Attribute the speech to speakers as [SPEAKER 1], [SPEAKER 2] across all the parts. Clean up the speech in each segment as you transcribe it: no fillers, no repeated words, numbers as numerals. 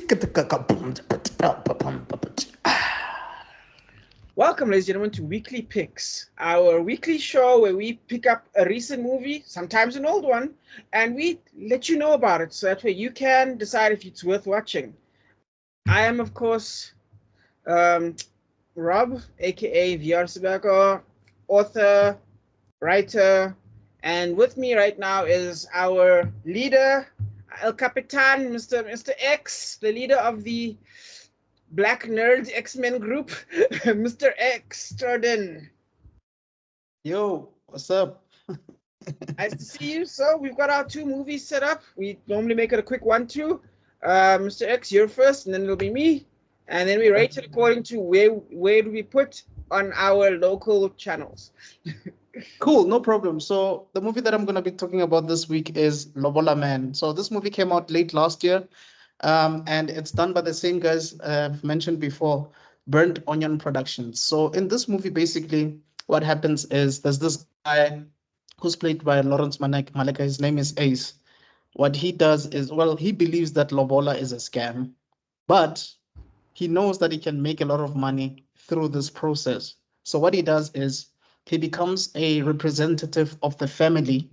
[SPEAKER 1] Welcome, ladies and gentlemen, to Weekly Pics, our weekly show where we pick up a recent movie, sometimes an old one, and we let you know about it so that way you can decide if it's worth watching. I am, of course, Rob, aka Bioscope, author, writer, and with me right now is our leader, El Capitan, Mr. X, the leader of the Black Nerds X-Men group, Mr. X Jordan.
[SPEAKER 2] Yo, what's up?
[SPEAKER 1] Nice to see you. So we've got our two movies set up. We normally make it a quick 1-2. Mr. X, you're first, and then it'll be me, and then we rate it according to where do we put on our local channels.
[SPEAKER 2] Cool, no problem. So the movie that I'm going to be talking about this week is Lobola Man. So this movie came out late last year, and it's done by the same guys I've mentioned before, Burnt Onion Productions. So in this movie, basically, what happens is there's this guy who's played by Maleka. His name is Ace. What he does is, well, he believes that Lobola is a scam, but he knows that he can make a lot of money through this process. So what he does is he becomes a representative of the family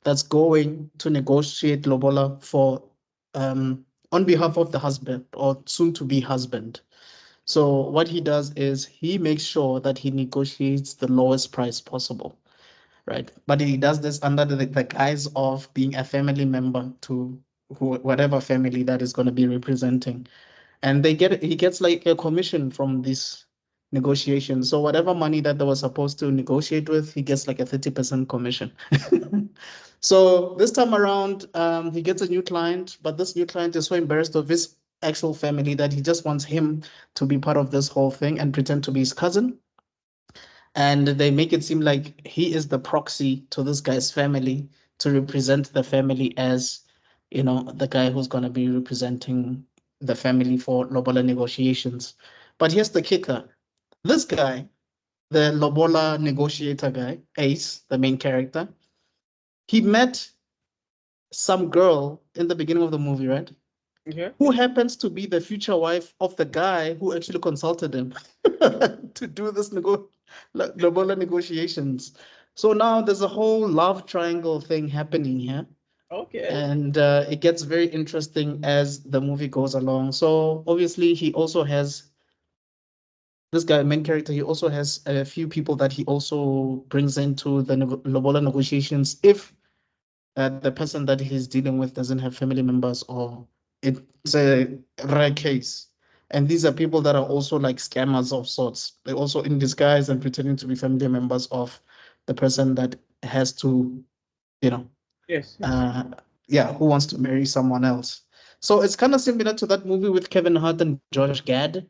[SPEAKER 2] that's going to negotiate lobola for on behalf of the husband or soon to be husband. So what he does is he makes sure that he negotiates the lowest price possible, right? But he does this under the guise of being a family member to whatever family that is going to be representing. And he gets like a commission from this negotiation. So whatever money that they were supposed to negotiate with, he gets like a 30% commission. So this time around, he gets a new client, but this new client is so embarrassed of his actual family that he just wants him to be part of this whole thing and pretend to be his cousin. And they make it seem like he is the proxy to this guy's family to represent the family as, the guy who's going to be representing the family for lobola negotiations. But here's the kicker. This guy, the lobola negotiator guy, Ace, the main character, he met some girl in the beginning of the movie, right?
[SPEAKER 1] Okay.
[SPEAKER 2] Who happens to be the future wife of the guy who actually consulted him to do this lobola negotiations. So now there's a whole love triangle thing happening here.
[SPEAKER 1] Okay.
[SPEAKER 2] And it gets very interesting as the movie goes along. So obviously he also has this guy, main character, he also has a few people that he also brings into the lobola negotiations if the person that he's dealing with doesn't have family members or it's a rare case. And these are people that are also like scammers of sorts. They're also in disguise and pretending to be family members of the person that has to,
[SPEAKER 1] Yes.
[SPEAKER 2] who wants to marry someone else. So it's kind of similar to that movie with Kevin Hart and Josh Gad.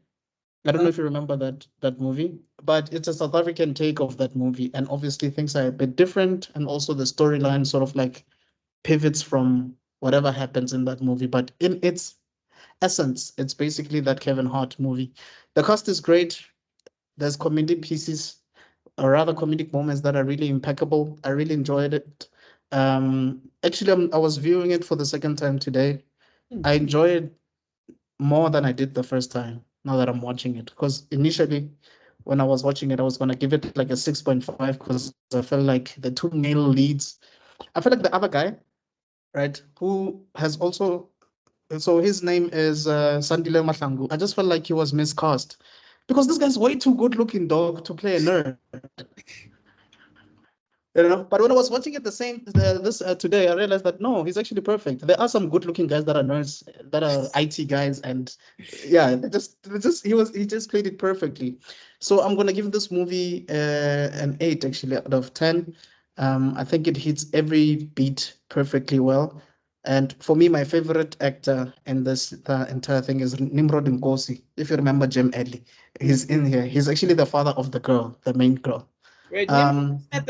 [SPEAKER 2] I don't know if you remember that movie, but it's a South African take of that movie. And obviously things are a bit different. And also the storyline sort of like pivots from whatever happens in that movie. But in its essence, it's basically that Kevin Hart movie. The cast is great. There's comedic pieces, or rather comedic moments that are really impeccable. I really enjoyed it. Actually, I was viewing it for the second time today. I enjoyed it more than I did the first time, now that I'm watching it. Because initially, when I was watching it, I was going to give it like a 6.5 because I felt like the two male leads. I felt like the other guy, right, who has also, so his name is Sandile Mahlangu. I just felt like he was miscast because this guy's way too good looking, dog, to play a nerd. But when I was watching it today, I realized that no, he's actually perfect. There are some good-looking guys that are nerds, that are IT guys, and yeah, he just played it perfectly. So I'm gonna give this movie an 8 actually out of 10. I think it hits every beat perfectly well. And for me, my favorite actor in this entire thing is Nimrod Nkosi. If you remember Jim Edley, he's in here. He's actually the father of the girl, the main girl.
[SPEAKER 1] Wait, isn't that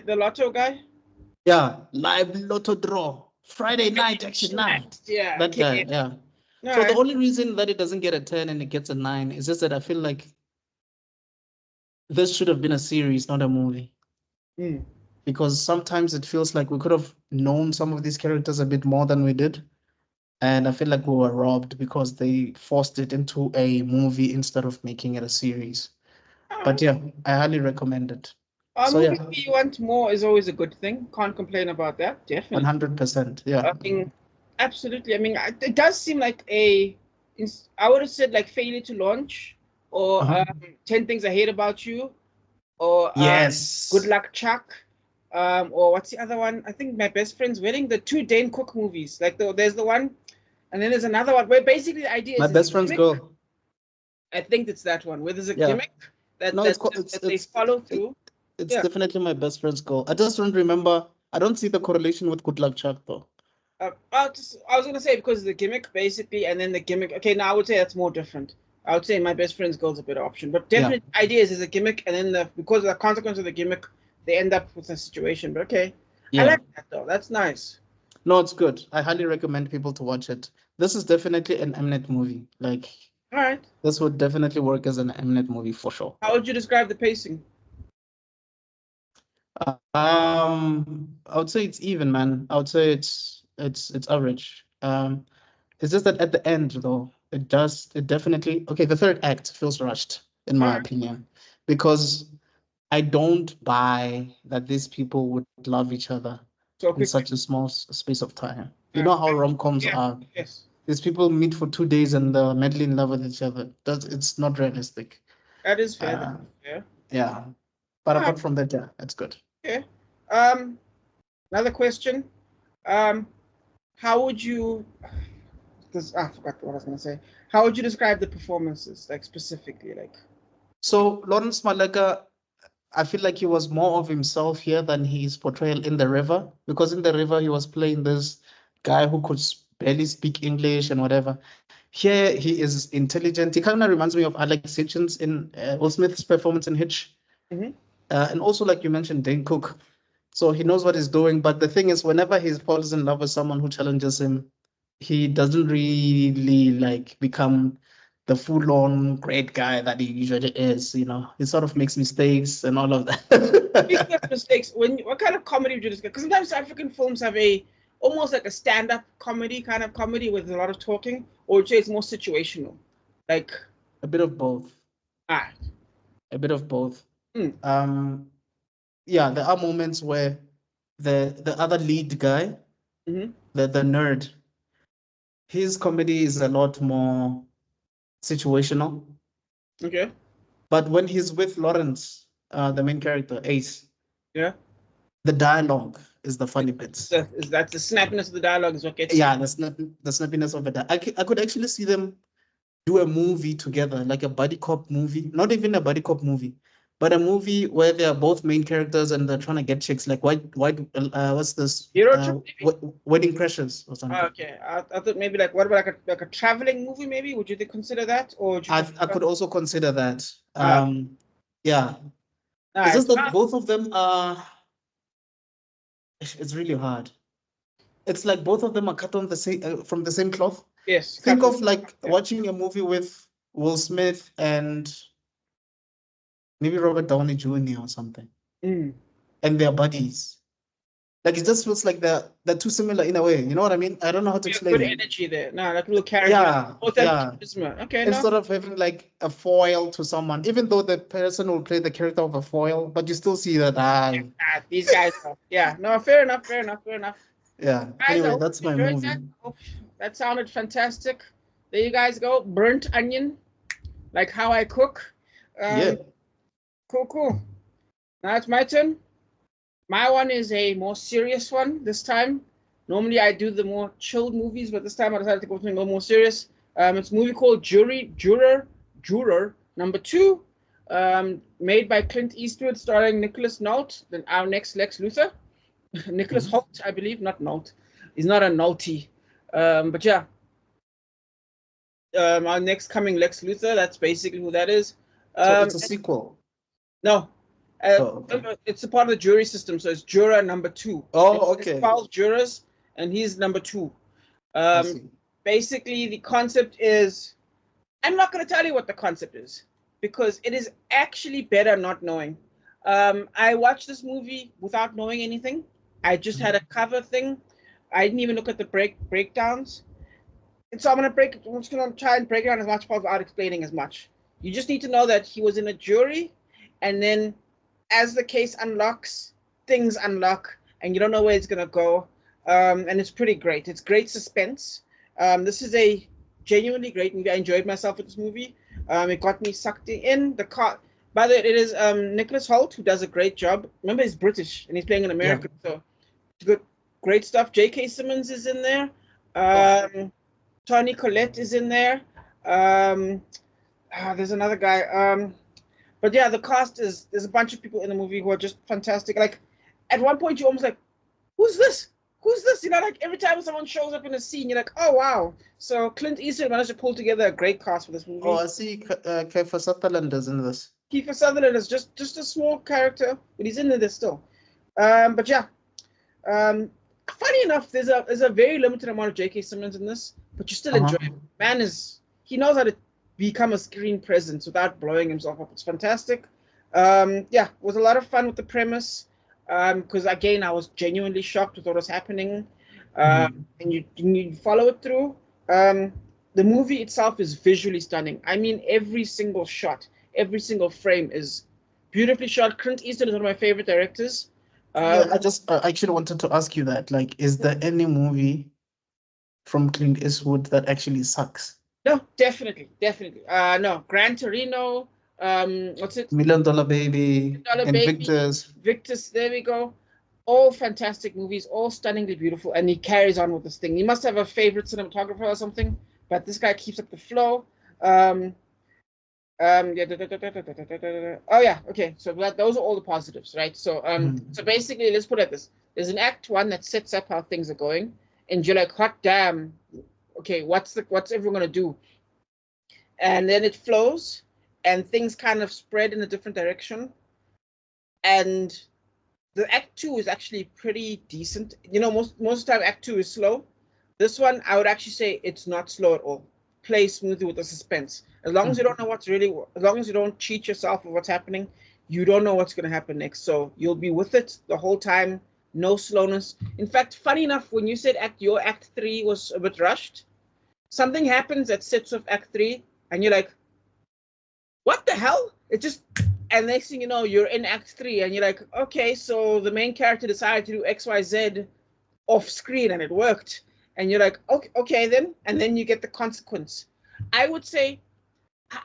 [SPEAKER 1] the Lotto guy?
[SPEAKER 2] Yeah, live lotto draw. Friday night, action night.
[SPEAKER 1] Yeah.
[SPEAKER 2] That guy, yeah. So the only reason that it doesn't get a 10 and it gets a 9 is just that I feel like this should have been a series, not a movie. Because sometimes it feels like we could have known some of these characters a bit more than we did. And I feel like we were robbed because they forced it into a movie instead of making it a series. But yeah, I highly recommend it.
[SPEAKER 1] A
[SPEAKER 2] So
[SPEAKER 1] movie
[SPEAKER 2] yeah,
[SPEAKER 1] you want more is always a good thing. Can't complain about that. Definitely.
[SPEAKER 2] 100%. Yeah.
[SPEAKER 1] I mean, absolutely. I mean, it does seem like I would have said like failure to launch, or
[SPEAKER 2] Uh-huh.
[SPEAKER 1] 10 Things I Hate About You, or Good
[SPEAKER 2] Yes.
[SPEAKER 1] Luck Chuck, or what's the other one? I think My Best Friend's Wedding, the two Dane Cook movies. Like there's the one, and then there's another one where basically the idea
[SPEAKER 2] My
[SPEAKER 1] is there's
[SPEAKER 2] best
[SPEAKER 1] a
[SPEAKER 2] friend's
[SPEAKER 1] gimmick.
[SPEAKER 2] girl.
[SPEAKER 1] I think it's that one where there's a
[SPEAKER 2] Yeah.
[SPEAKER 1] gimmick that
[SPEAKER 2] No,
[SPEAKER 1] that,
[SPEAKER 2] it's
[SPEAKER 1] that they follow
[SPEAKER 2] it,
[SPEAKER 1] through.
[SPEAKER 2] it's
[SPEAKER 1] Yeah.
[SPEAKER 2] definitely my best friend's girl. I just don't remember. I don't see the correlation with Good Luck Chuck though.
[SPEAKER 1] I was gonna say because the gimmick basically, and then the gimmick. Okay, now I would say that's more different. I would say My Best Friend's Girl's a better option, but
[SPEAKER 2] Yeah.
[SPEAKER 1] definitely the idea is a gimmick, and then because of the consequence of the gimmick, they end up with a situation. But okay, I
[SPEAKER 2] Yeah.
[SPEAKER 1] like that though. That's nice.
[SPEAKER 2] No, it's good. I highly recommend people to watch it. This is definitely an Mnet movie. Like
[SPEAKER 1] All right.
[SPEAKER 2] this would definitely work as an Mnet movie for sure.
[SPEAKER 1] How would you describe the pacing?
[SPEAKER 2] I would say it's even, man. I would say it's average. It's just that at the end though, it definitely okay, the third act feels rushed in
[SPEAKER 1] All
[SPEAKER 2] my
[SPEAKER 1] right.
[SPEAKER 2] opinion because I don't buy that these people would love each other
[SPEAKER 1] So
[SPEAKER 2] in
[SPEAKER 1] quickly.
[SPEAKER 2] such a small space of time. You
[SPEAKER 1] Uh,
[SPEAKER 2] know how rom-coms
[SPEAKER 1] yeah.
[SPEAKER 2] are.
[SPEAKER 1] Yes.
[SPEAKER 2] These people meet for 2 days and they're madly in love with each other. It's not realistic.
[SPEAKER 1] That is fair. That
[SPEAKER 2] Uh,
[SPEAKER 1] is fair.
[SPEAKER 2] yeah. But
[SPEAKER 1] All right.
[SPEAKER 2] apart from that, yeah, it's good.
[SPEAKER 1] Okay. Um. Another question. Um. How would you? Because I forgot what I was gonna say. How would you describe the performances, like specifically, like?
[SPEAKER 2] So Lawrence Maleka, I feel like he was more of himself here than his portrayal in The River, because in The River he was playing this guy who could barely speak English and whatever. Here he is intelligent. He kind of reminds me of Alex Hitchens in Will Smith's performance in Hitch.
[SPEAKER 1] Mm-hmm.
[SPEAKER 2] And also, like you mentioned, Dane Cook. So he knows what he's doing. But the thing is, whenever he falls in love with someone who challenges him, he doesn't really like become the full-on great guy that he usually is. You know, he sort of makes mistakes and all of
[SPEAKER 1] Speaking of
[SPEAKER 2] that.
[SPEAKER 1] mistakes, what kind of comedy would you describe? Because sometimes African films have almost like a stand-up comedy kind of comedy with a lot of talking, or would you say it's more situational? Like,
[SPEAKER 2] A bit of both.
[SPEAKER 1] ah,
[SPEAKER 2] A bit of both.
[SPEAKER 1] mm,
[SPEAKER 2] Yeah, there are moments where the other lead guy,
[SPEAKER 1] mm-hmm.
[SPEAKER 2] the nerd, his comedy is a lot more situational.
[SPEAKER 1] Okay,
[SPEAKER 2] But when he's with Lawrence, the main character, Ace,
[SPEAKER 1] yeah.
[SPEAKER 2] the dialogue is the funny bits.
[SPEAKER 1] Is that the snappiness of the dialogue is what gets you?
[SPEAKER 2] Yeah, the snappiness of it. I could actually see them do a movie together, like a buddy cop movie. Not even a buddy cop movie, but a movie where they are both main characters and they're trying to get chicks. Like what's this?
[SPEAKER 1] Hero trip, maybe?
[SPEAKER 2] Wedding Crashers or
[SPEAKER 1] Ah,
[SPEAKER 2] something.
[SPEAKER 1] okay, I thought maybe like what about like a traveling movie? Maybe would you consider that, or would you
[SPEAKER 2] I
[SPEAKER 1] prefer?
[SPEAKER 2] could also consider that.
[SPEAKER 1] Ah,
[SPEAKER 2] Yeah, it's
[SPEAKER 1] nice.
[SPEAKER 2] just that both of them are. It's really hard. It's like both of them are cut on the same from the same cloth.
[SPEAKER 1] Yes,
[SPEAKER 2] Think
[SPEAKER 1] couple.
[SPEAKER 2] of like
[SPEAKER 1] Yeah.
[SPEAKER 2] watching a movie with Will Smith and maybe Robert Downey Jr. or something,
[SPEAKER 1] Mm.
[SPEAKER 2] and they're buddies. Like it just feels like they're too similar in a way. You know what I mean? I don't know how to
[SPEAKER 1] Yeah,
[SPEAKER 2] explain
[SPEAKER 1] good
[SPEAKER 2] it.
[SPEAKER 1] energy there. No, like a little character.
[SPEAKER 2] Yeah,
[SPEAKER 1] Both have
[SPEAKER 2] yeah.
[SPEAKER 1] charisma. Okay, no.
[SPEAKER 2] Instead of having like a foil to someone, even though the person will play the character of a foil, but you still see that.
[SPEAKER 1] These guys are. Yeah, no, fair enough, fair enough, fair enough.
[SPEAKER 2] Yeah.
[SPEAKER 1] Guys, I
[SPEAKER 2] Anyway,
[SPEAKER 1] hope
[SPEAKER 2] that's
[SPEAKER 1] you
[SPEAKER 2] my
[SPEAKER 1] enjoyed that.
[SPEAKER 2] movie.
[SPEAKER 1] Hope that sounded fantastic. There you guys go. Burnt onion, like how I cook.
[SPEAKER 2] Yeah.
[SPEAKER 1] Cool, cool. Now it's my turn. My one is a more serious one this time. Normally I do the more chilled movies, but this time I decided to go something a little more serious. It's a movie called Juror number 2, made by Clint Eastwood, starring Nicholas Nolte, then our next Lex Luthor, Nicholas Holt, I believe, not Nolte. He's not a Nolte, but yeah. Our next coming Lex Luthor. That's basically who that is.
[SPEAKER 2] So it's a sequel.
[SPEAKER 1] No,
[SPEAKER 2] Oh, okay.
[SPEAKER 1] it's a part of the jury system, so it's juror number 2.
[SPEAKER 2] Oh,
[SPEAKER 1] There's
[SPEAKER 2] okay.
[SPEAKER 1] 12 jurors, and he's number 2.
[SPEAKER 2] I
[SPEAKER 1] Um,
[SPEAKER 2] see.
[SPEAKER 1] basically, the concept is, I'm not going to tell you what the concept is because it is actually better not knowing. I watched this movie without knowing anything. I just had a cover thing. I didn't even look at the breakdowns. so I'm just gonna try and break it down as much without explaining as much. You just need to know that he was in a jury, and then as the case unlocks, things unlock, and you don't know where it's gonna go. And it's pretty great. It's great suspense. This is a genuinely great movie. I enjoyed myself with this movie. It got me sucked in. The car. By the way, it is Nicholas Hoult who does a great job. Remember, he's British and he's playing an American, so it's good, great stuff. J.K. Simmons is in there. Toni Collette is in there. There's another guy. But yeah, the cast is there's a bunch of people in the movie who are just fantastic. Like at one point, you almost like, who's this? Who's this? You know, like every time someone shows up in a scene, you're like, oh wow. So Clint Eastwood managed to pull together a great cast for this movie.
[SPEAKER 2] Oh, I see. Kiefer Sutherland is in this.
[SPEAKER 1] Kiefer Sutherland is just a small character, but he's in there still. But yeah, funny enough, there's a very limited amount of J.K. Simmons in this, but you still enjoy it. Man he knows how to become a screen presence without blowing himself up. It's fantastic. Yeah, it was a lot of fun with the premise. Because again, I was genuinely shocked with what was happening, and you follow it through. The movie itself is visually stunning. I mean, every single shot, every single frame is beautifully shot. Clint Eastwood is one of my favorite directors.
[SPEAKER 2] I actually wanted to ask you that. Like, is there any movie from Clint Eastwood that actually sucks?
[SPEAKER 1] No, definitely. No, Gran Torino. What's it?
[SPEAKER 2] $1 Million Baby,
[SPEAKER 1] Victus. There we go. All fantastic movies, all stunningly beautiful, and he carries on with this thing. He must have a favorite cinematographer or something, but this guy keeps up the flow. Oh yeah, okay. So those are all the positives, right? So so basically, let's put it like this: there's an act one that sets up how things are going, and you're like, hot damn, okay, what's everyone gonna do? And then it flows, and things kind of spread in a different direction. And the act two is actually pretty decent. You know, most of the time act two is slow. This one, I would actually say it's not slow at all. Play smoothly with the suspense. As long as you don't know as long as you don't cheat yourself with what's happening, you don't know what's going to happen next. So you'll be with it the whole time. No slowness. In fact, funny enough, when you said your act three was a bit rushed, something happens that sets off act three, and you're like, what the hell? It just, and next thing you know, you're in act three, and you're like, okay, so the main character decided to do XYZ off screen, and it worked. And you're like, okay then, and then you get the consequence. I would say,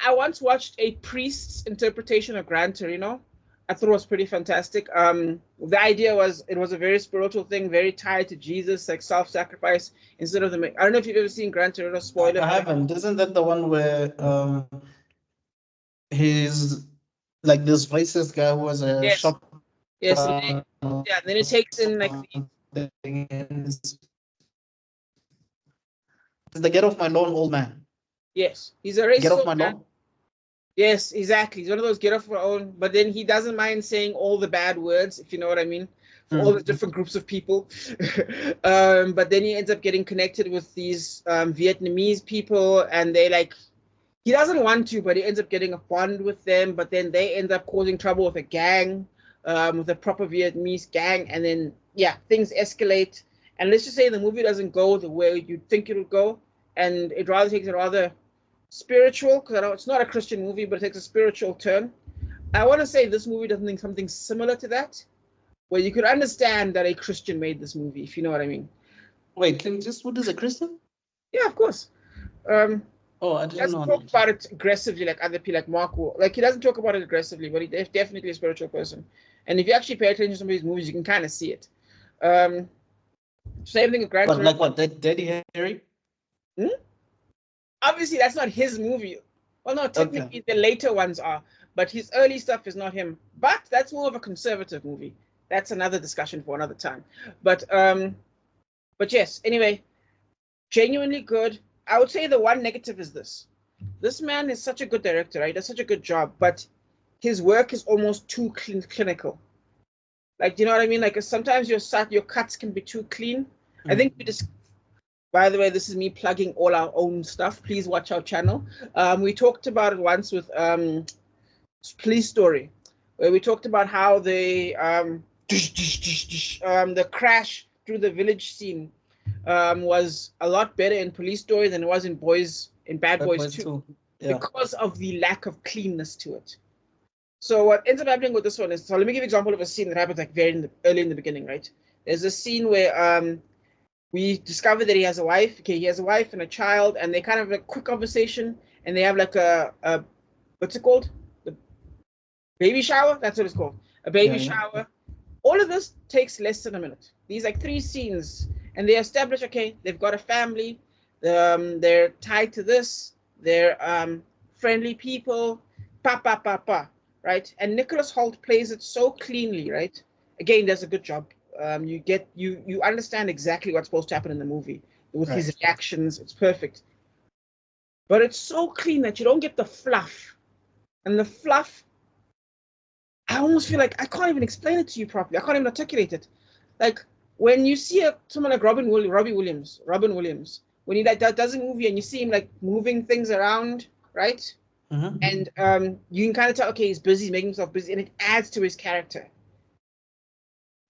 [SPEAKER 1] I once watched a priest's interpretation of Gran Torino. I thought it was pretty fantastic. The idea was it was a very spiritual thing, very tied to Jesus, like self-sacrifice instead of I don't know if you've ever seen Gran Torino. Spoiler.
[SPEAKER 2] I haven't. Isn't that the one where he's like this racist guy who was a shop?
[SPEAKER 1] Yes. Yeah. Then it takes in like
[SPEAKER 2] the get off my lawn, old man.
[SPEAKER 1] Yes, he's a racist.
[SPEAKER 2] Get off my lawn.
[SPEAKER 1] Yes, exactly. He's one of those get off my own, but then he doesn't mind saying all the bad words, if you know what I mean, for all the different groups of people. But then he ends up getting connected with these Vietnamese people, and they like, he doesn't want to, but he ends up getting a bond with them, but then they end up causing trouble with a gang, with a proper Vietnamese gang, and then, yeah, things escalate. And let's just say the movie doesn't go the way you think it would go, and it rather takes a rather spiritual, because I know it's not a Christian movie, but it takes a spiritual turn. I want to say this movie doesn't think something similar to that, where you could understand that a Christian made this movie, if you know what I mean.
[SPEAKER 2] Wait, Clint Eastwood is a Christian?
[SPEAKER 1] Yeah, of course.
[SPEAKER 2] I didn't know.
[SPEAKER 1] He doesn't talk about it aggressively like other people, like Mark. Like, he doesn't talk about it aggressively, but he's definitely a spiritual person. And if you actually pay attention to some of these movies, you can kind of see it. Same thing with Gran Torino.
[SPEAKER 2] Like what? Daddy Harry?
[SPEAKER 1] Obviously, that's not his movie. Well, no, technically the later ones are, but his early stuff is not him. But that's more of a conservative movie. That's another discussion for another time. But yes. Anyway, genuinely good. I would say the one negative is this. This man is such a good director, right? He does such a good job, but his work is almost too clinical. Like, you know what I mean? Like, sometimes your cuts can be too clean. I think we just. By the way, this is me plugging all our own stuff. Please watch our channel. We talked about it once with Police Story, where we talked about how the crash through the village scene was a lot better in Police Story than it was in Bad Boys 2.
[SPEAKER 2] Yeah.
[SPEAKER 1] Because of the lack of cleanness to it. So what ends up happening with this one is, so let me give you an example of a scene that happens like early in the beginning, right? There's a scene where we discover that he has a wife. Okay, he has a wife and a child, and they kind of have a quick conversation, and they have like a what's it called? The baby shower? That's what it's called. A baby shower. All of this takes less than a minute. These like 3 scenes, and they establish, okay, they've got a family, they're tied to this, they're friendly people, right? And Nicholas Hoult plays it so cleanly, right? Again, does a good job. You understand exactly what's supposed to happen in the movie with his reactions. It's perfect, but it's so clean that you don't get the fluff, and the fluff, I almost feel like I can't even explain it to you properly. I can't even articulate it. Like when you see someone like Robin Williams, when he does a movie and you see him like moving things around, right? And you can kind of tell, okay, he's busy, he's making himself busy, and it adds to his character.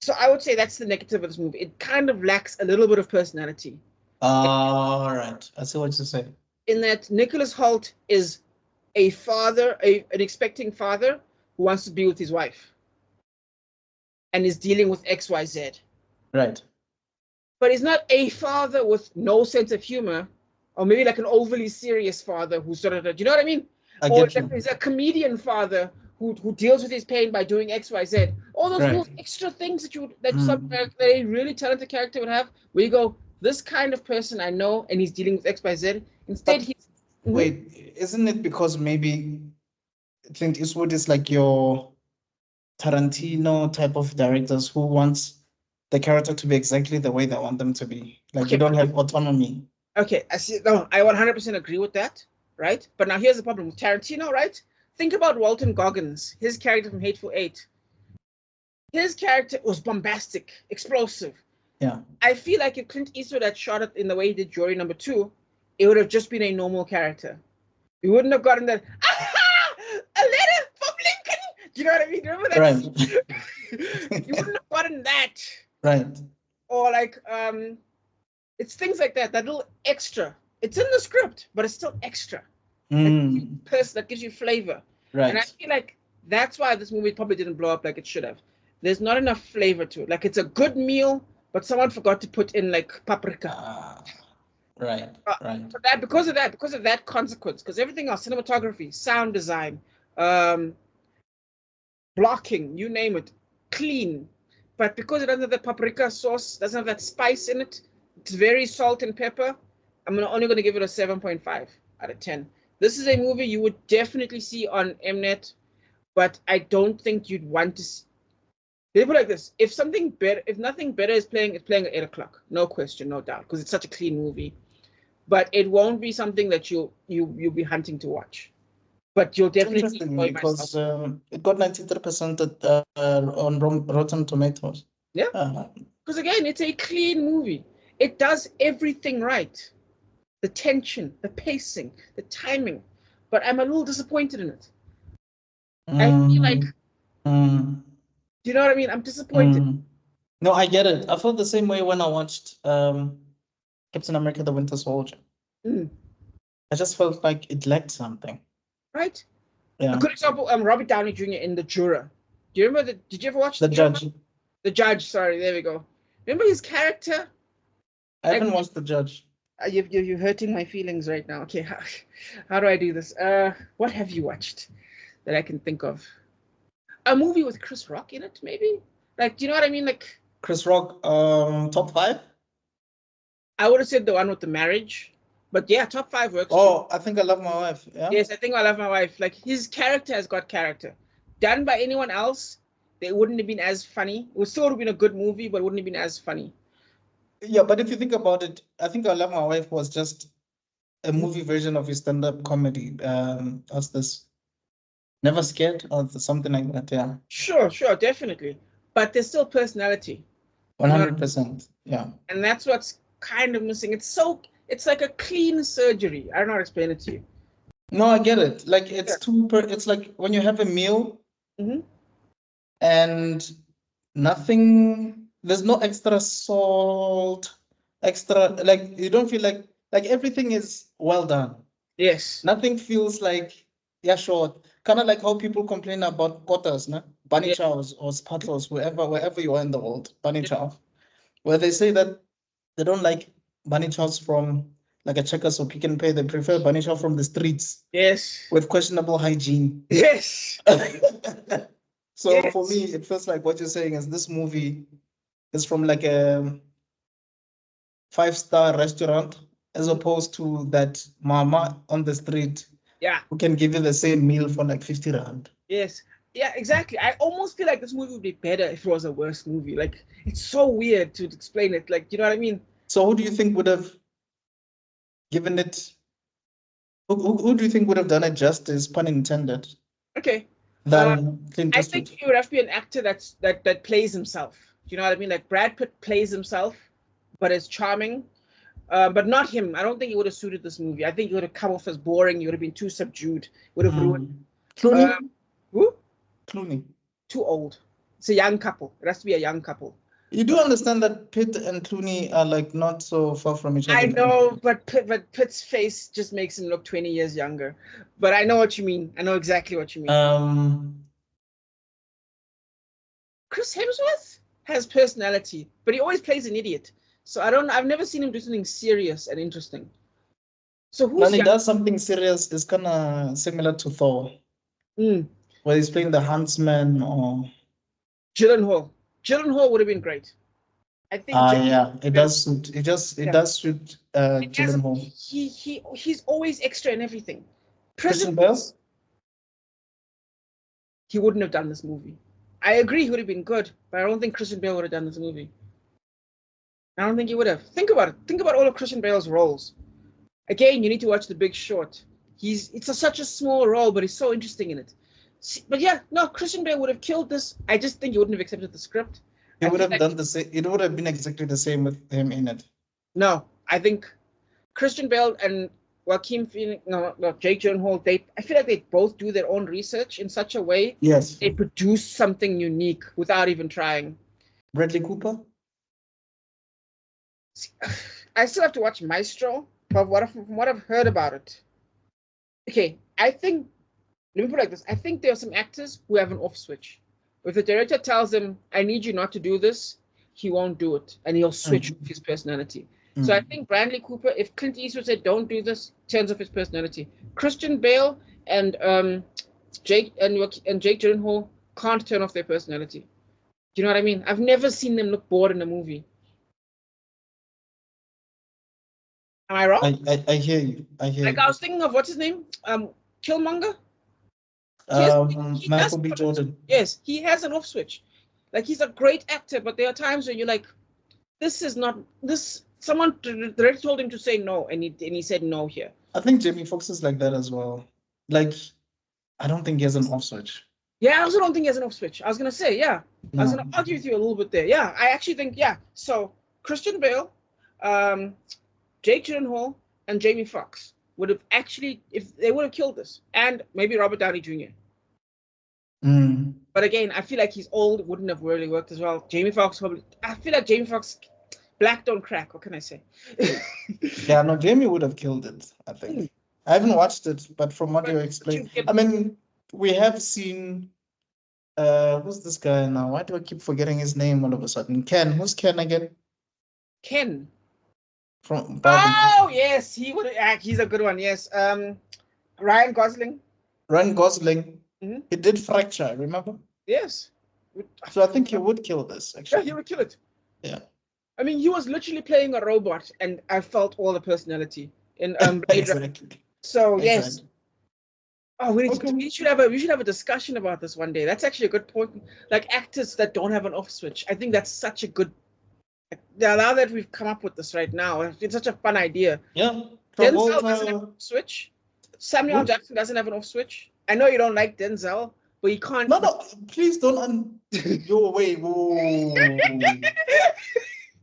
[SPEAKER 1] So I would say that's the negative of this movie. It kind of lacks a little bit of personality.
[SPEAKER 2] All right, I see what you're saying.
[SPEAKER 1] In that Nicholas Hoult is a father, an expecting father who wants to be with his wife and is dealing with XYZ.
[SPEAKER 2] Right.
[SPEAKER 1] But he's not a father with no sense of humor, or maybe like an overly serious father who's sort of, do you know what I mean? Or he's a comedian father who deals with his pain by doing XYZ. All those little extra things that some a really talented character would have, where you go, this kind of person I know, and he's dealing with XYZ. Instead, he's
[SPEAKER 2] wait, isn't it because maybe Clint Eastwood is like your Tarantino type of directors who wants the character to be exactly the way they want them to be? Like you don't have autonomy.
[SPEAKER 1] Okay, I see. No, I 100% agree with that, right? But now here's the problem with Tarantino, right? Think about Walton Goggins, his character from Hateful Eight. His character was bombastic, explosive.
[SPEAKER 2] Yeah.
[SPEAKER 1] I feel like if Clint Eastwood had shot it in the way he did Jury number 2, it would have just been a normal character. We wouldn't have gotten that, a letter from Lincoln. Do you know what I mean? Remember that?
[SPEAKER 2] Right.
[SPEAKER 1] You wouldn't have gotten that.
[SPEAKER 2] Right.
[SPEAKER 1] Or like, it's things like that little extra. It's in the script, but it's still extra. That gives you flavor.
[SPEAKER 2] Right.
[SPEAKER 1] And I feel like that's why this movie probably didn't blow up like it should have. There's not enough flavor to it. Like it's a good meal, but someone forgot to put in like paprika.
[SPEAKER 2] Right.
[SPEAKER 1] Because of that consequence, because everything else, cinematography, sound design, blocking, you name it, clean. But because it doesn't have that paprika sauce, doesn't have that spice in it, it's very salt and pepper, I'm only going to give it a 7.5 out of 10. This is a movie you would definitely see on Mnet, but I don't think you'd want to see. They put it like this: if nothing better is playing, it's playing at 8 o'clock, no question, no doubt, because it's such a clean movie. But it won't be something that you'll be hunting to watch. But you'll definitely enjoy
[SPEAKER 2] because it got 93% on Rotten Tomatoes.
[SPEAKER 1] Yeah, because again, it's a clean movie. It does everything right. The tension, the pacing, the timing. But I'm a little disappointed in it. I feel like, do you know what I mean? I'm disappointed.
[SPEAKER 2] No, I get it. I felt the same way when I watched Captain America: The Winter Soldier. I just felt like it lacked something.
[SPEAKER 1] Right?
[SPEAKER 2] Yeah.
[SPEAKER 1] A good example, Robert Downey Jr. in The Juror. Do you remember did you ever watch
[SPEAKER 2] The Judge?
[SPEAKER 1] The Judge, sorry, there we go. Remember his character?
[SPEAKER 2] I haven't watched The Judge.
[SPEAKER 1] You're hurting my feelings right now. Okay, how do I do this? What have you watched that I can think of? A movie with Chris Rock in it, maybe? Like, do you know what I mean? Like
[SPEAKER 2] Chris Rock, top 5?
[SPEAKER 1] I would have said the one with the marriage, but yeah, top 5 works.
[SPEAKER 2] Oh, I Think I Love My Wife. Yeah.
[SPEAKER 1] Yes, I Think I Love My Wife. Like his character has got character. Done by anyone else, they wouldn't have been as funny. It would still have been a good movie, but it wouldn't have been as funny.
[SPEAKER 2] Yeah, but if you think about it, I Think I Love My Wife was just a movie version of his stand-up comedy. What's this? Never Scared or something like that. Yeah.
[SPEAKER 1] Sure, definitely. But there's still personality.
[SPEAKER 2] 100%. Yeah.
[SPEAKER 1] And that's what's kind of missing. It's like a clean surgery. I don't know how to explain it to you.
[SPEAKER 2] No, I get it. Like it's it's like when you have a meal and nothing, there's no extra salt, extra, like you don't feel like everything is well done.
[SPEAKER 1] Yes.
[SPEAKER 2] Nothing feels like, yeah, sure. Kind of like how people complain about potters, no? Bunny
[SPEAKER 1] Yeah.
[SPEAKER 2] chows or spattles, wherever you are in the world, bunny
[SPEAKER 1] Yeah.
[SPEAKER 2] chow, where they say that they don't like bunny chows from like a Checkers or Pick and Pay. They prefer bunny chow from the streets
[SPEAKER 1] Yes.
[SPEAKER 2] with questionable hygiene.
[SPEAKER 1] Yes.
[SPEAKER 2] So for me, it feels like what you're saying is this movie is from like a 5-star restaurant as opposed to that mama on the street
[SPEAKER 1] Yeah.
[SPEAKER 2] who can give you the same meal for like 50 rand.
[SPEAKER 1] Yes. Yeah, exactly. I almost feel like this movie would be better if it was a worse movie. Like, it's so weird to explain it. Like, you know what I mean?
[SPEAKER 2] So who do you think would have given it? Who do you think would have done it justice, pun intended,
[SPEAKER 1] Okay.
[SPEAKER 2] than Clint
[SPEAKER 1] I
[SPEAKER 2] Eastwood?
[SPEAKER 1] think it would have to be an actor that plays himself. Do you know what I mean? Like Brad Pitt plays himself, but is charming. But not him. I don't think he would have suited this movie. I think he would have come off as boring. He would have been too subdued. Would have ruined.
[SPEAKER 2] Clooney?
[SPEAKER 1] Who?
[SPEAKER 2] Clooney.
[SPEAKER 1] Too old. It's a young couple. It has to be a young couple.
[SPEAKER 2] You do understand that Pitt and Clooney are like not so far from each other.
[SPEAKER 1] I know, but Pitt's face just makes him look 20 years younger. But I know what you mean. I know exactly what you mean. Chris Hemsworth has personality, but he always plays an idiot. So I've never seen him do something serious and interesting. So
[SPEAKER 2] when he does something serious, it's kind of similar to Thor, where he's playing the huntsman or
[SPEAKER 1] Gyllenhaal. Gyllenhaal would have been great. I think.
[SPEAKER 2] yeah, it does suit. It does suit Gyllenhaal.
[SPEAKER 1] He's always extra in everything.
[SPEAKER 2] Christian Bale?
[SPEAKER 1] He wouldn't have done this movie. I agree he would have been good, but I don't think Christian Bale would have done this movie. I don't think he would have. Think about it. Think about all of Christian Bale's roles. Again, you need to watch The Big Short. It's such a small role, but he's so interesting in it. But yeah, no, Christian Bale would have killed this. I just think he wouldn't have accepted the script.
[SPEAKER 2] He would have done the same. It would have been exactly the same with him in it.
[SPEAKER 1] No, I think Christian Bale and Joaquin Phoenix, no, Jake Gyllenhaal, I feel like they both do their own research in such a way.
[SPEAKER 2] Yes.
[SPEAKER 1] They produce something unique without even trying.
[SPEAKER 2] Bradley Cooper?
[SPEAKER 1] I still have to watch Maestro, but from what I've heard about it. Okay, let me put it like this. I think there are some actors who have an off switch. If the director tells them, I need you not to do this, he won't do it, and he'll switch off his personality. So I think Bradley Cooper, if Clint Eastwood said, don't do this, turns off his personality. Christian Bale and Jake Gyllenhaal can't turn off their personality. Do you know what I mean? I've never seen them look bored in a movie. Am I wrong?
[SPEAKER 2] I hear you. I
[SPEAKER 1] was thinking of what's his name? Killmonger?
[SPEAKER 2] Michael B. Jordan.
[SPEAKER 1] Yes, he has an off switch. Like, he's a great actor, but there are times where you're like, this is not this. Someone directly told him to say no, and he said no here.
[SPEAKER 2] I think Jamie Foxx is like that as well. Like, I don't think he has an off switch.
[SPEAKER 1] Yeah, I also don't think he has an off switch. I was gonna say, yeah. No. I was gonna argue with you a little bit there. Yeah, I actually think, yeah. So Christian Bale, Jake Gyllenhaal, and Jamie Foxx would have actually, if they would have killed this, and maybe Robert Downey Jr. But again, I feel like he's old, wouldn't have really worked as well. Jamie Foxx probably. I feel like Jamie Foxx, black don't crack. What can I say?
[SPEAKER 2] Yeah, no, Jamie would have killed it, I think. I haven't watched it, but from what you explained, I mean, we have seen. Who's this guy now? Why do I keep forgetting his name all of a sudden? Ken. Who's Ken again?
[SPEAKER 1] Ken.
[SPEAKER 2] From Barbie.
[SPEAKER 1] Oh yes, he would. He's a good one. Yes. Ryan Gosling.
[SPEAKER 2] Ryan Gosling. He did Fracture. Remember?
[SPEAKER 1] Yes.
[SPEAKER 2] So I think he would kill this. Actually,
[SPEAKER 1] yeah, he would kill it.
[SPEAKER 2] Yeah.
[SPEAKER 1] I mean, he was literally playing a robot, and I felt all the personality in
[SPEAKER 2] exactly.
[SPEAKER 1] So yes. Oh, we should have a discussion about this one day. That's actually a good point. Like, actors that don't have an off switch. I think that's such a good. Now that we've come up with this right now, it's such a fun idea.
[SPEAKER 2] Yeah.
[SPEAKER 1] Denzel doesn't have an off switch. Samuel Jackson doesn't have an off switch. I know you don't like Denzel, but you can't.
[SPEAKER 2] No, please don't. Yo, wait. Whoa.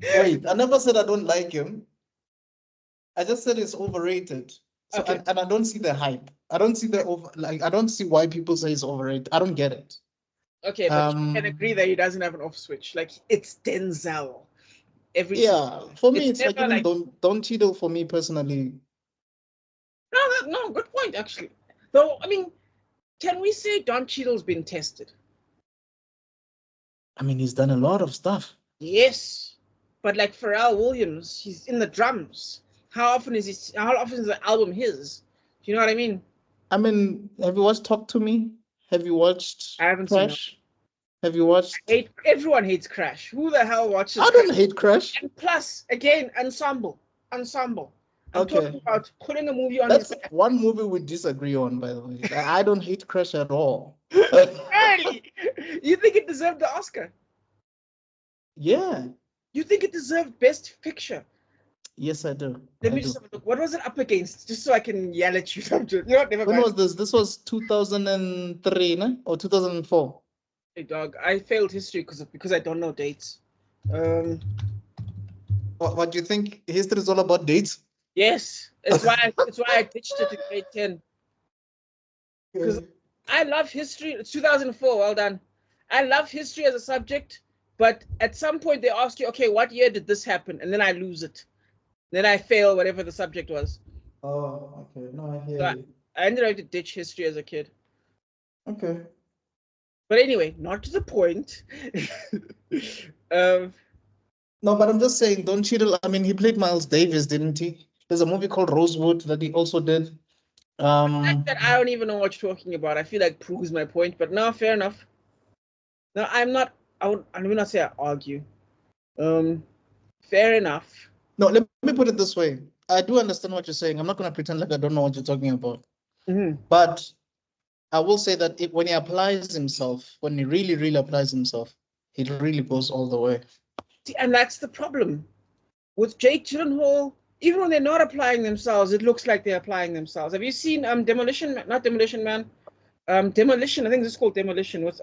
[SPEAKER 2] Wait, I never said I don't like him. I just said it's overrated. So, okay. and I don't see the hype. I don't see I don't see why people say it's overrated. I don't get it.
[SPEAKER 1] Okay, but you can agree that he doesn't have an off switch. Like, it's Denzel. every
[SPEAKER 2] Yeah, for me,
[SPEAKER 1] it's
[SPEAKER 2] it's like
[SPEAKER 1] never
[SPEAKER 2] even
[SPEAKER 1] like
[SPEAKER 2] Don Cheadle for me personally.
[SPEAKER 1] no, good point actually. Though I mean, can we say Don Cheadle's been tested?
[SPEAKER 2] I mean, he's done a lot of stuff.
[SPEAKER 1] Yes, but like Pharrell Williams, he's in the drums. How often is the album his? Do you know what I mean?
[SPEAKER 2] I mean, have you watched Talk to Me? Have you watched
[SPEAKER 1] I haven't seen it.
[SPEAKER 2] Crash? Have you watched?
[SPEAKER 1] Everyone hates Crash. Who the hell watches
[SPEAKER 2] I
[SPEAKER 1] Crash?
[SPEAKER 2] don't hate Crash.
[SPEAKER 1] And plus, again, ensemble. I'm talking about putting a movie on.
[SPEAKER 2] That's one movie we disagree on, by the way. I don't hate Crash at all.
[SPEAKER 1] Really? You think it deserved the Oscar?
[SPEAKER 2] Yeah.
[SPEAKER 1] You think it deserved Best Picture?
[SPEAKER 2] Yes, I do.
[SPEAKER 1] Let me just have a look. What was it up against? Just so I can yell at you. You know what? Never
[SPEAKER 2] When
[SPEAKER 1] mind.
[SPEAKER 2] was this? This was 2003, no? Or 2004?
[SPEAKER 1] Hey, dog. I failed history because I don't know dates.
[SPEAKER 2] What do you think? History is all about dates?
[SPEAKER 1] Yes, it's why I ditched it in grade 10. Because I love history. It's 2004. Well done. I love history as a subject, but at some point they ask you, okay, what year did this happen? And then I lose it. Then I fail whatever the subject was.
[SPEAKER 2] Oh, okay. No, I hear
[SPEAKER 1] So
[SPEAKER 2] you.
[SPEAKER 1] I ended up to ditch history as a kid.
[SPEAKER 2] Okay.
[SPEAKER 1] But anyway, not to the point.
[SPEAKER 2] No, but I'm just saying, Don Cheadle, I mean, he played Miles Davis, didn't he? There's a movie called Rosewood that he also did.
[SPEAKER 1] I don't even know what you're talking about. I feel like proves my point, but no, fair enough. No, I'm not. I will not say I argue. Fair enough.
[SPEAKER 2] No, let me put it this way. I do understand what you're saying. I'm not going to pretend like I don't know what you're talking about. But I will say that when he applies himself, when he really, really applies himself, he really goes all the way.
[SPEAKER 1] See, and that's the problem. With Jake Gyllenhaal, even when they're not applying themselves, it looks like they're applying themselves. Have you seen Demolition? Not Demolition Man. Demolition. I think this is called Demolition. With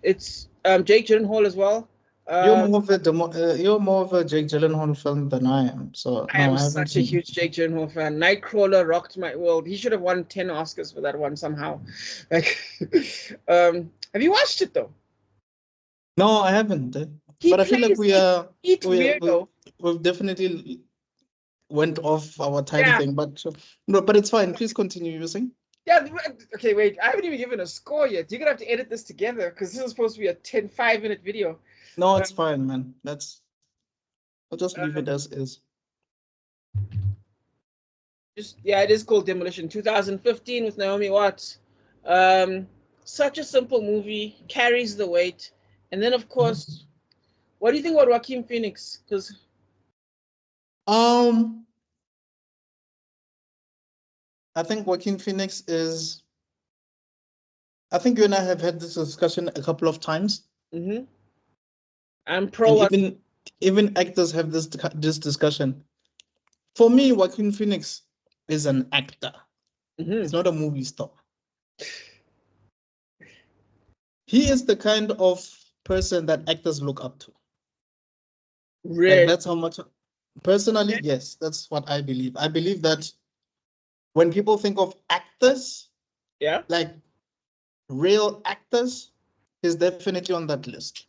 [SPEAKER 1] it's Jake Gyllenhaal as well.
[SPEAKER 2] You're more of a Jake Gyllenhaal film than I am. So
[SPEAKER 1] I am such a huge Jake Gyllenhaal fan. Nightcrawler rocked my world. He should have won 10 Oscars for that one somehow. Like, have you watched it though?
[SPEAKER 2] No, I haven't. But I feel like we've definitely went off our time thing. But no, but it's fine. Please continue using.
[SPEAKER 1] Yeah, okay, wait. I haven't even given a score yet. You're gonna have to edit this together because this is supposed to be a 5-minute video.
[SPEAKER 2] No, it's fine, man. I'll just leave it as is.
[SPEAKER 1] It is called Demolition. 2015 with Naomi Watts. Such a simple movie, carries the weight. And then of course, what do you think about Joaquin Phoenix? Because
[SPEAKER 2] I think Joaquin Phoenix is. I think you and I have had this discussion a couple of times.
[SPEAKER 1] I'm pro.
[SPEAKER 2] And even actors have this discussion. For me, Joaquin Phoenix is an actor. He's not a movie star. He is the kind of person that actors look up to.
[SPEAKER 1] Really?
[SPEAKER 2] Like that's how much. Personally, yes, that's what I believe. I believe that when people think of actors, like real actors, he's definitely on that list.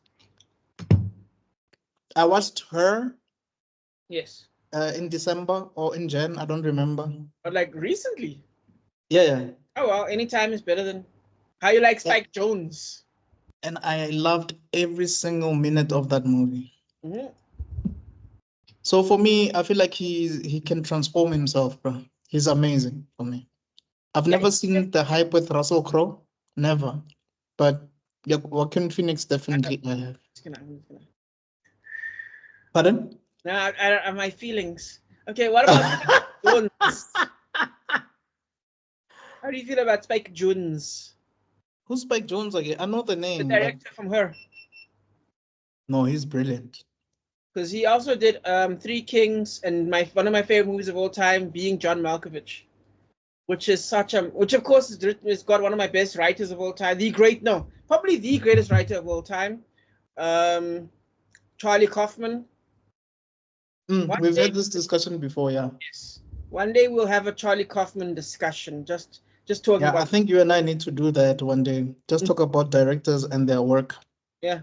[SPEAKER 2] I watched Her.
[SPEAKER 1] Yes.
[SPEAKER 2] In December or in Jan, I don't remember.
[SPEAKER 1] But like recently.
[SPEAKER 2] Yeah.
[SPEAKER 1] Oh well, anytime is better than. How you like Spike Jonze?
[SPEAKER 2] And I loved every single minute of that movie. So for me, I feel like he can transform himself, bro. He's amazing for me. I've never seen the hype with Russell Crowe, never. But Joaquin Phoenix definitely I have. Pardon?
[SPEAKER 1] No, I don't have my feelings. Okay, what about Jonze? How do you feel about Spike Jonze?
[SPEAKER 2] Who's Spike Jonze again? I know the name.
[SPEAKER 1] The director from Her.
[SPEAKER 2] No, he's brilliant.
[SPEAKER 1] Because he also did Three Kings and one of my favorite movies of all time, being John Malkovich, which of course is got one of my best writers of all time, probably the greatest writer of all time, Charlie Kaufman.
[SPEAKER 2] We've had this discussion before, yeah.
[SPEAKER 1] Yes. One day we'll have a Charlie Kaufman discussion, just talking about.
[SPEAKER 2] I think you and I need to do that one day. Just talk about directors and their work.
[SPEAKER 1] Yeah.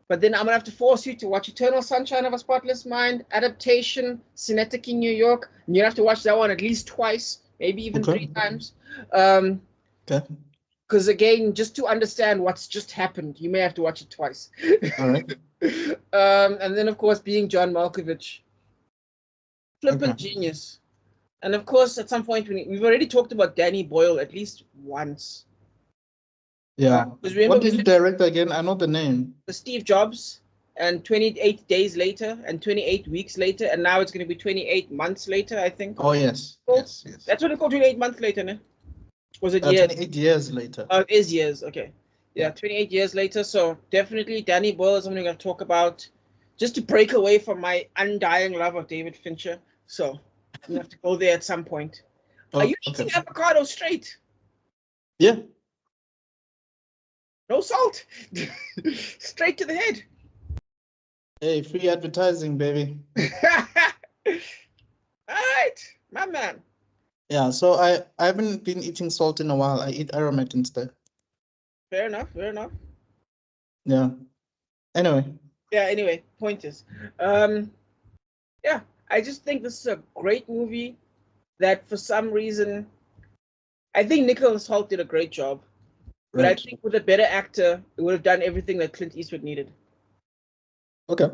[SPEAKER 1] But then I'm gonna have to force you to watch Eternal Sunshine of a Spotless Mind, adaptation, Synecdoche in New York. And you have to watch that one at least twice, maybe even 3 times.
[SPEAKER 2] Okay.
[SPEAKER 1] Because again, just to understand what's just happened, you may have to watch it twice.
[SPEAKER 2] All right.
[SPEAKER 1] And then, of course, being John Malkovich, flippant genius. And of course, at some point, we've already talked about Danny Boyle at least once.
[SPEAKER 2] Yeah.
[SPEAKER 1] Remember
[SPEAKER 2] What did he direct again? I know the name.
[SPEAKER 1] The Steve Jobs, and 28 days later, and 28 weeks later, and now it's going to be 28 months later, I think.
[SPEAKER 2] Oh, yes. Yes.
[SPEAKER 1] That's what it's called, 28 months later, no? Was it years?
[SPEAKER 2] 28 years later.
[SPEAKER 1] Oh, it is years, okay. Yeah, 28 years later. So definitely Danny Boyle is something I'm going to talk about just to break away from my undying love of David Fincher. So we have to go there at some point. Are you eating avocado straight?
[SPEAKER 2] Yeah.
[SPEAKER 1] No salt. Straight to the head.
[SPEAKER 2] Hey, free advertising, baby.
[SPEAKER 1] All right, my man.
[SPEAKER 2] Yeah, so I haven't been eating salt in a while. I eat aromat instead.
[SPEAKER 1] Fair enough.
[SPEAKER 2] Yeah. Anyway.
[SPEAKER 1] Yeah, anyway, point is. Yeah, I just think this is a great movie that for some reason, I think Nicholas Hoult did a great job. But I think with a better actor, it would have done everything that Clint Eastwood needed.
[SPEAKER 2] Okay.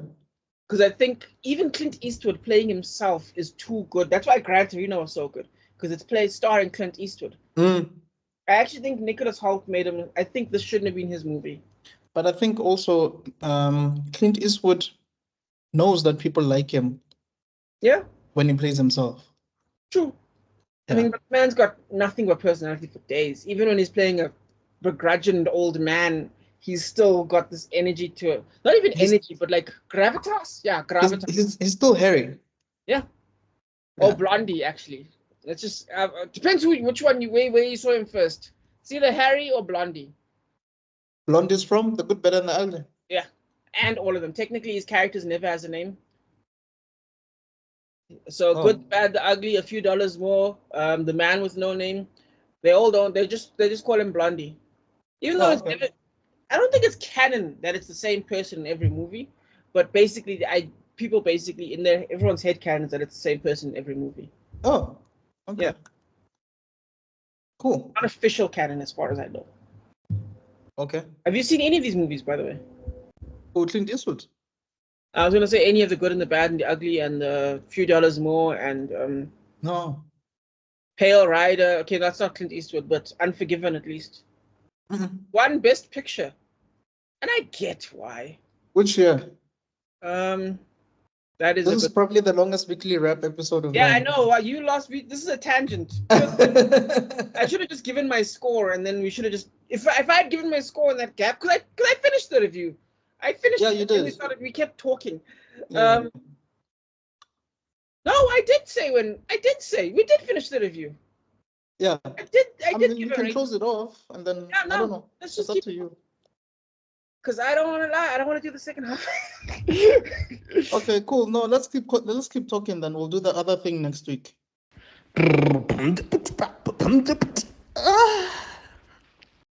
[SPEAKER 1] Because I think even Clint Eastwood playing himself is too good. That's why Gran Torino was so good. Because it's starring Clint Eastwood. I actually think Nicholas Hoult made him. I think this shouldn't have been his movie.
[SPEAKER 2] But I think also Clint Eastwood knows that people like him.
[SPEAKER 1] Yeah.
[SPEAKER 2] When he plays himself.
[SPEAKER 1] True. Yeah. I mean, the man's got nothing but personality for days. Even when he's playing a begrudged old man, he's still got this energy to it. Not even energy, but like gravitas. Yeah, gravitas.
[SPEAKER 2] He's still hairy.
[SPEAKER 1] Yeah. Or Blondie, actually. It's just depends which one where you saw him first. It's either Harry or Blondie.
[SPEAKER 2] Blondie's from The Good, Better, and the Ugly.
[SPEAKER 1] Yeah, and all of them. Technically, his characters never has a name. So Good, Bad, the Ugly, A Few Dollars More, The Man with No Name. They all don't. They just call him Blondie. Even though it's never, I don't think it's canon that it's the same person in every movie. But basically, people basically in everyone's head canons that it's the same person in every movie.
[SPEAKER 2] Oh. Okay.
[SPEAKER 1] Yeah.
[SPEAKER 2] Cool.
[SPEAKER 1] Not official canon as far as I know.
[SPEAKER 2] Okay.
[SPEAKER 1] Have you seen any of these movies, by the way?
[SPEAKER 2] Oh, Clint Eastwood.
[SPEAKER 1] I was gonna say any of The Good and the Bad and the Ugly and A Few Dollars More and
[SPEAKER 2] No.
[SPEAKER 1] Pale Rider. Okay, that's not Clint Eastwood, but Unforgiven at least. One Best Picture, and I get why.
[SPEAKER 2] Which year?
[SPEAKER 1] That is.
[SPEAKER 2] This is probably the longest weekly rap episode of.
[SPEAKER 1] Yeah, I know. You lost. This is a tangent. I should have just given my score, and then we should have just. If I had given my score in that gap, because I finished the review. I finished.
[SPEAKER 2] Yeah, you did.
[SPEAKER 1] We kept talking.
[SPEAKER 2] Yeah.
[SPEAKER 1] No, I did say we did finish the review.
[SPEAKER 2] Yeah.
[SPEAKER 1] I did.
[SPEAKER 2] You can close it off, and then I don't know.
[SPEAKER 1] Let's
[SPEAKER 2] just
[SPEAKER 1] just
[SPEAKER 2] up to you.
[SPEAKER 1] Because I don't want to lie. I don't want to do the second half.
[SPEAKER 2] Okay, cool. No, let's keep talking. Then we'll do the other thing next week.